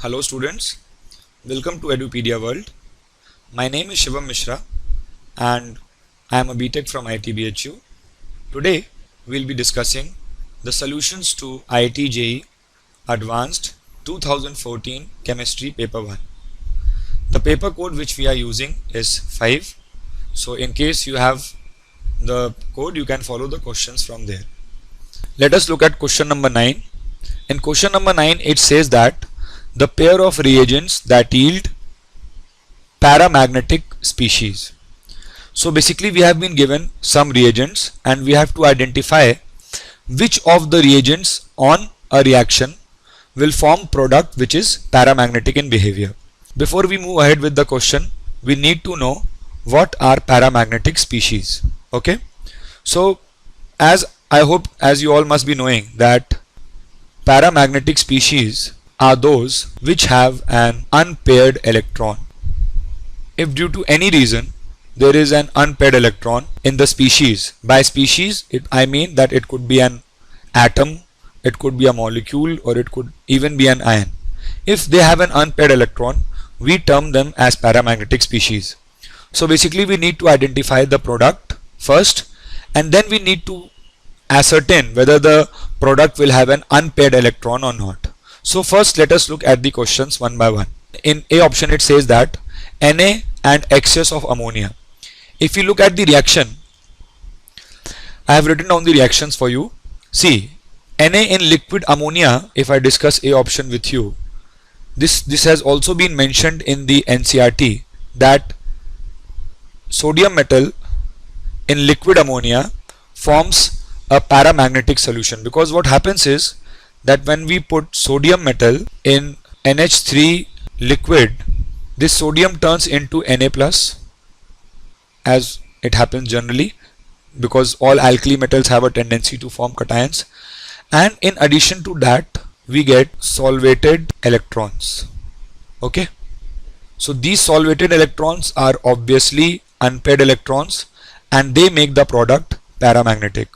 Hello students, welcome to Edupedia World. My name is Shivam Mishra and I am a BTech from IIT-BHU. Today we'll be discussing the solutions to IIT JEE Advanced 2014 Chemistry Paper 1. The paper code which we are using is 5. So in case you have the code, you can follow the questions from there. Let us look at question number 9. In question number 9 it says that the pair of reagents that yield paramagnetic species. So basically we have been given some reagents and we have to identify which of the reagents on a reaction will form product which is paramagnetic in behavior. Before we move ahead with the question, we need to know what are paramagnetic species. Okay, so as you all must be knowing that paramagnetic species are those which have an unpaired electron. If due to any reason there is an unpaired electron in the species, by species I mean that it could be an atom, it could be a molecule, or it could even be an ion. If they have an unpaired electron, we term them as paramagnetic species. So basically we need to identify the product first, and then we need to ascertain whether the product will have an unpaired electron or not. So first let us look at the questions one by one. In A option it says that Na and excess of ammonia. If you look at the reaction, I have written down the reactions for you. See, Na in liquid ammonia, if I discuss A option with you, this has also been mentioned in the NCERT that sodium metal in liquid ammonia forms a paramagnetic solution, because what happens is that when we put sodium metal in NH3 liquid, this sodium turns into Na plus, as it happens generally, because all alkali metals have a tendency to form cations, and in addition to that we get solvated electrons. Okay, so these solvated electrons are obviously unpaired electrons and they make the product paramagnetic.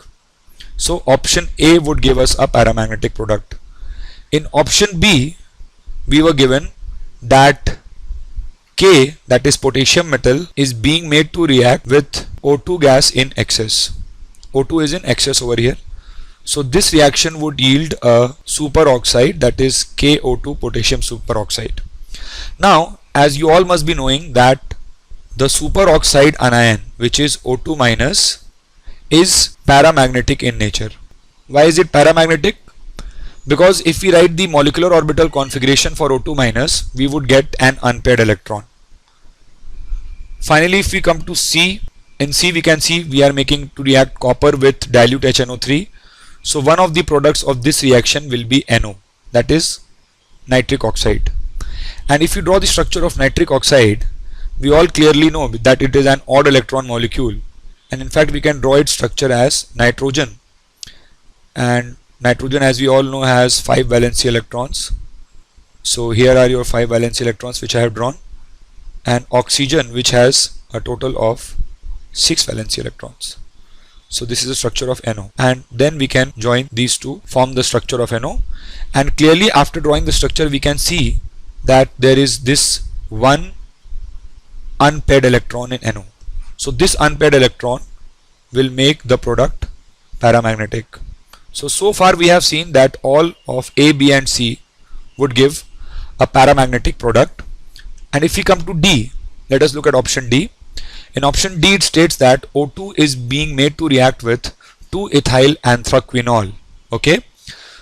So option A would give us a paramagnetic product. In option B, we were given that K, that is potassium metal, is being made to react with O2 gas in excess. O2 is in excess over here. So this reaction would yield a superoxide, that is KO2 potassium superoxide. Now, as you all must be knowing that the superoxide anion, which is O2 minus, is paramagnetic in nature. Why is it paramagnetic? Because if we write the molecular orbital configuration for O2 minus, we would get an unpaired electron. Finally, if we come to C, in C we can see we are making to react copper with dilute HNO3. So one of the products of this reaction will be NO, that is nitric oxide. And if you draw the structure of nitric oxide, we all clearly know that it is an odd electron molecule. And in fact we can draw its structure as nitrogen, and nitrogen, as we all know, has 5 valency electrons. So here are your 5 valency electrons which I have drawn, and oxygen, which has a total of 6 valency electrons. So this is the structure of NO, and then we can join these two, form the structure of NO. And clearly after drawing the structure we can see that there is this one unpaired electron in NO. So this unpaired electron will make the product paramagnetic. So far we have seen that all of A, B and C would give a paramagnetic product. And if we come to D, let us look at option D. In option D it states that O2 is being made to react with 2-ethyl anthraquinol. Okay,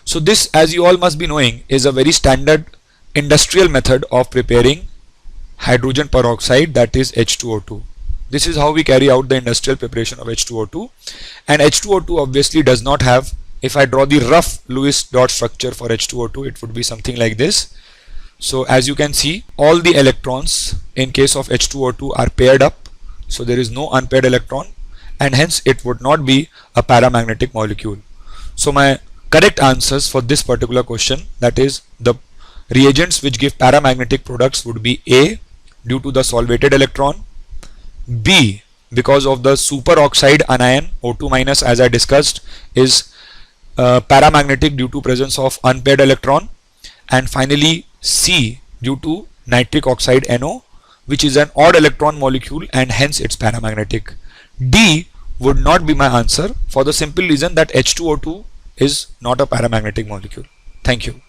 so this, as you all must be knowing, is a very standard industrial method of preparing hydrogen peroxide, that is H2O2. This is how we carry out the industrial preparation of H2O2, and H2O2 obviously does not have, if I draw the rough Lewis dot structure for H2O2, it would be something like this. So as you can see, all the electrons in case of H2O2 are paired up, so there is no unpaired electron, and hence it would not be a paramagnetic molecule. So my correct answers for this particular question, that is the reagents which give paramagnetic products, would be A, due to the solvated electron, B, because of the superoxide anion O2 minus, as I discussed, is paramagnetic due to presence of unpaired electron, and finally C due to nitric oxide NO, which is an odd electron molecule and hence it's paramagnetic. D would not be my answer for the simple reason that H2O2 is not a paramagnetic molecule. Thank you.